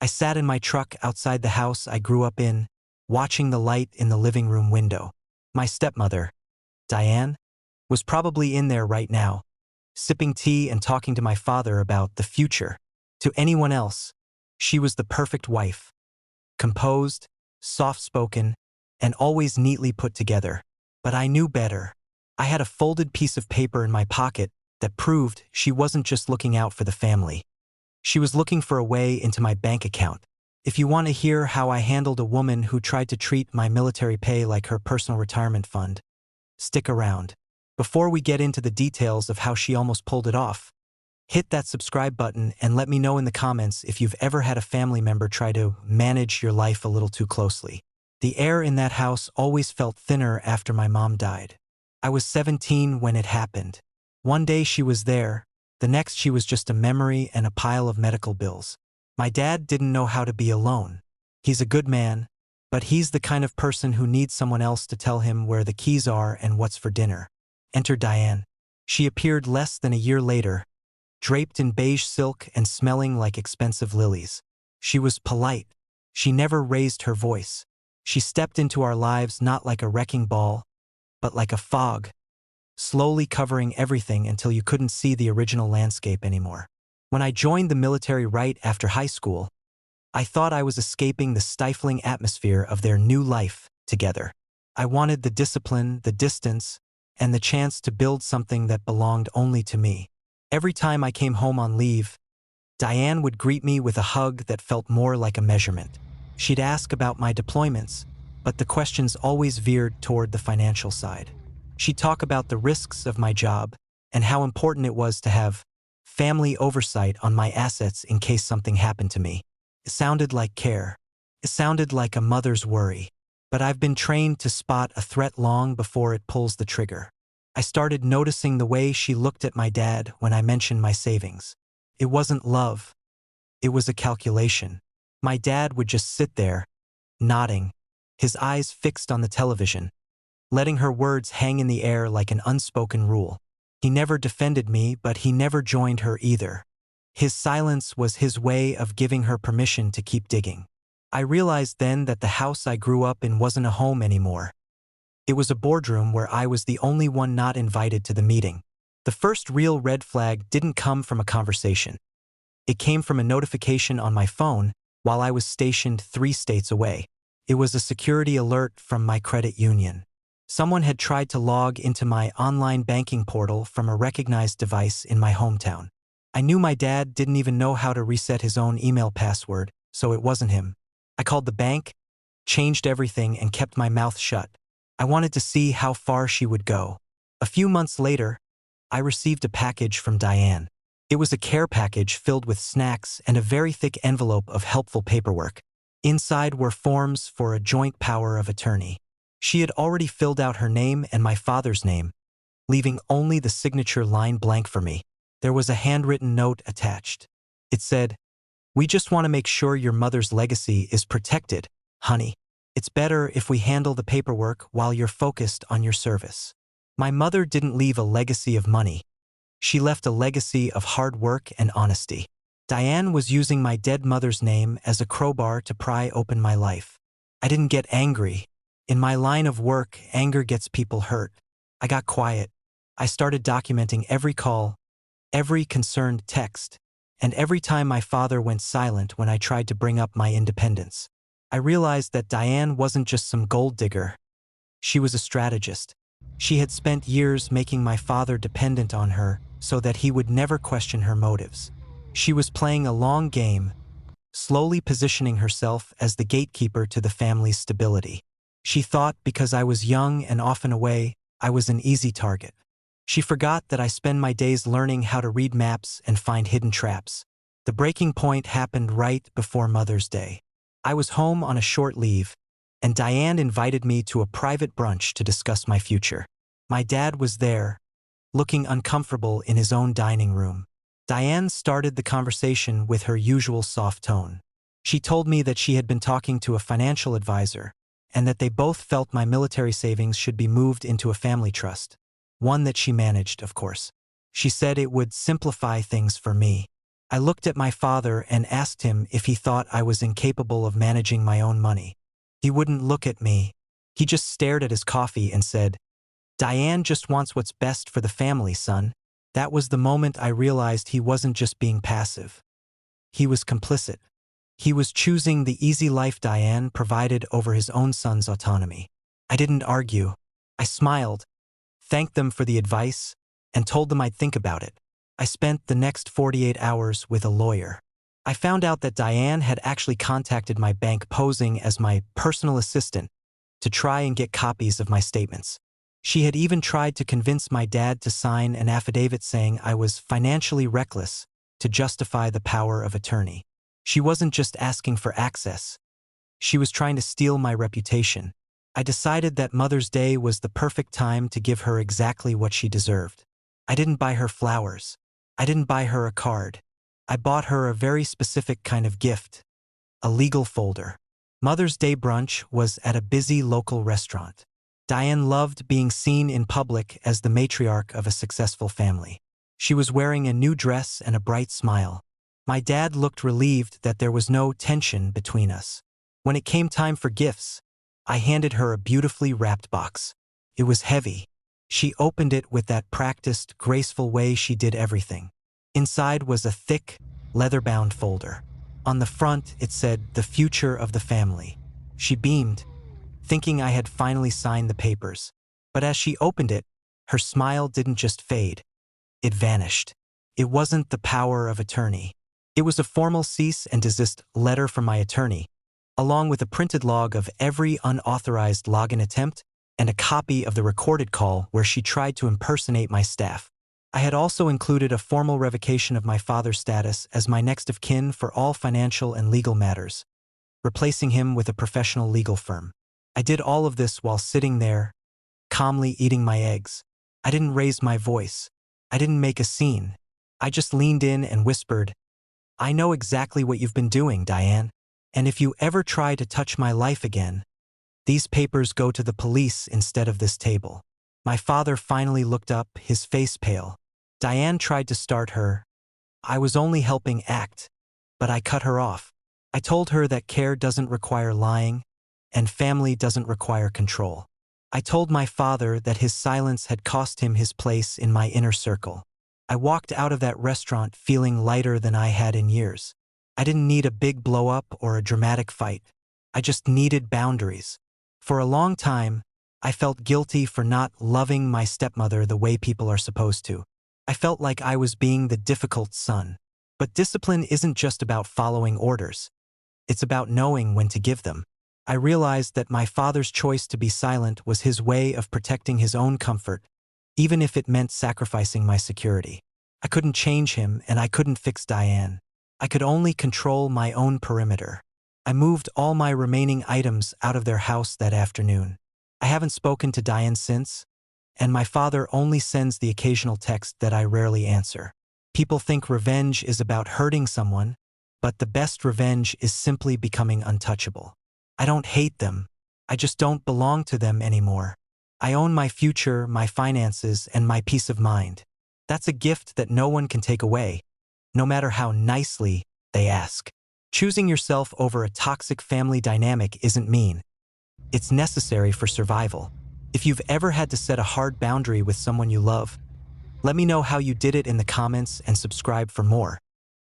I sat in my truck outside the house I grew up in, watching the light in the living room window. My stepmother, Diane, was probably in there right now, sipping tea and talking to my father about the future. To anyone else, she was the perfect wife, composed, soft-spoken, and always neatly put together. But I knew better. I had a folded piece of paper in my pocket that proved she wasn't just looking out for the family. She was looking for a way into my bank account. If you want to hear how I handled a woman who tried to treat my military pay like her personal retirement fund, stick around. Before we get into the details of how she almost pulled it off, hit that subscribe button and let me know in the comments if you've ever had a family member try to manage your life a little too closely. The air in that house always felt thinner after my mom died. I was 17 when it happened. One day she was there, the next she was just a memory and a pile of medical bills. My dad didn't know how to be alone. He's a good man, but he's the kind of person who needs someone else to tell him where the keys are and what's for dinner. Enter Diane. She appeared less than a year later, draped in beige silk and smelling like expensive lilies. She was polite. She never raised her voice. She stepped into our lives not like a wrecking ball, but like a fog, slowly covering everything until you couldn't see the original landscape anymore. When I joined the military right after high school, I thought I was escaping the stifling atmosphere of their new life together. I wanted the discipline, the distance, and the chance to build something that belonged only to me. Every time I came home on leave, Diane would greet me with a hug that felt more like a measurement. She'd ask about my deployments, but the questions always veered toward the financial side. She'd talk about the risks of my job and how important it was to have family oversight on my assets in case something happened to me. It sounded like care. It sounded like a mother's worry. But I've been trained to spot a threat long before it pulls the trigger. I started noticing the way she looked at my dad when I mentioned my savings. It wasn't love. It was a calculation. My dad would just sit there, nodding, his eyes fixed on the television, letting her words hang in the air like an unspoken rule. He never defended me, but he never joined her either. His silence was his way of giving her permission to keep digging. I realized then that the house I grew up in wasn't a home anymore. It was a boardroom where I was the only one not invited to the meeting. The first real red flag didn't come from a conversation. It came from a notification on my phone while I was stationed 3 states away. It was a security alert from my credit union. Someone had tried to log into my online banking portal from a recognized device in my hometown. I knew my dad didn't even know how to reset his own email password, so it wasn't him. I called the bank, changed everything, and kept my mouth shut. I wanted to see how far she would go. A few months later, I received a package from Diane. It was a care package filled with snacks and a very thick envelope of helpful paperwork. Inside were forms for a joint power of attorney. She had already filled out her name and my father's name, leaving only the signature line blank for me. There was a handwritten note attached. It said, "We just want to make sure your mother's legacy is protected, honey. It's better if we handle the paperwork while you're focused on your service." My mother didn't leave a legacy of money. She left a legacy of hard work and honesty. Diane was using my dead mother's name as a crowbar to pry open my life. I didn't get angry. In my line of work, anger gets people hurt. I got quiet. I started documenting every call, every concerned text, and every time my father went silent when I tried to bring up my independence. I realized that Diane wasn't just some gold digger. She was a strategist. She had spent years making my father dependent on her so that he would never question her motives. She was playing a long game, slowly positioning herself as the gatekeeper to the family's stability. She thought because I was young and often away, I was an easy target. She forgot that I spend my days learning how to read maps and find hidden traps. The breaking point happened right before Mother's Day. I was home on a short leave, and Diane invited me to a private brunch to discuss my future. My dad was there, looking uncomfortable in his own dining room. Diane started the conversation with her usual soft tone. She told me that she had been talking to a financial advisor, and that they both felt my military savings should be moved into a family trust. One that she managed, of course. She said it would simplify things for me. I looked at my father and asked him if he thought I was incapable of managing my own money. He wouldn't look at me. He just stared at his coffee and said, "Diane just wants what's best for the family, son." That was the moment I realized he wasn't just being passive. He was complicit. He was choosing the easy life Diane provided over his own son's autonomy. I didn't argue. I smiled, thanked them for the advice, and told them I'd think about it. I spent the next 48 hours with a lawyer. I found out that Diane had actually contacted my bank posing as my personal assistant to try and get copies of my statements. She had even tried to convince my dad to sign an affidavit saying I was financially reckless to justify the power of attorney. She wasn't just asking for access. She was trying to steal my reputation. I decided that Mother's Day was the perfect time to give her exactly what she deserved. I didn't buy her flowers. I didn't buy her a card. I bought her a very specific kind of gift, a legal folder. Mother's Day brunch was at a busy local restaurant. Diane loved being seen in public as the matriarch of a successful family. She was wearing a new dress and a bright smile. My dad looked relieved that there was no tension between us. When it came time for gifts, I handed her a beautifully wrapped box. It was heavy. She opened it with that practiced, graceful way she did everything. Inside was a thick, leather-bound folder. On the front, it said, "The future of the family." She beamed, thinking I had finally signed the papers. But as she opened it, her smile didn't just fade. It vanished. It wasn't the power of attorney. It was a formal cease and desist letter from my attorney, along with a printed log of every unauthorized login attempt and a copy of the recorded call where she tried to impersonate my staff. I had also included a formal revocation of my father's status as my next of kin for all financial and legal matters, replacing him with a professional legal firm. I did all of this while sitting there, calmly eating my eggs. I didn't raise my voice. I didn't make a scene. I just leaned in and whispered, "I know exactly what you've been doing, Diane. And if you ever try to touch my life again, these papers go to the police instead of this table." My father finally looked up, his face pale. Diane tried to start her. I was only helping act, but I cut her off. I told her that care doesn't require lying, and family doesn't require control. I told my father that his silence had cost him his place in my inner circle. I walked out of that restaurant feeling lighter than I had in years. I didn't need a big blow-up or a dramatic fight. I just needed boundaries. For a long time, I felt guilty for not loving my stepmother the way people are supposed to. I felt like I was being the difficult son. But discipline isn't just about following orders. It's about knowing when to give them. I realized that my father's choice to be silent was his way of protecting his own comfort, even if it meant sacrificing my security. I couldn't change him, and I couldn't fix Diane. I could only control my own perimeter. I moved all my remaining items out of their house that afternoon. I haven't spoken to Diane since, and my father only sends the occasional text that I rarely answer. People think revenge is about hurting someone, but the best revenge is simply becoming untouchable. I don't hate them. I just don't belong to them anymore. I own my future, my finances, and my peace of mind. That's a gift that no one can take away, no matter how nicely they ask. Choosing yourself over a toxic family dynamic isn't mean. It's necessary for survival. If you've ever had to set a hard boundary with someone you love, let me know how you did it in the comments and subscribe for more.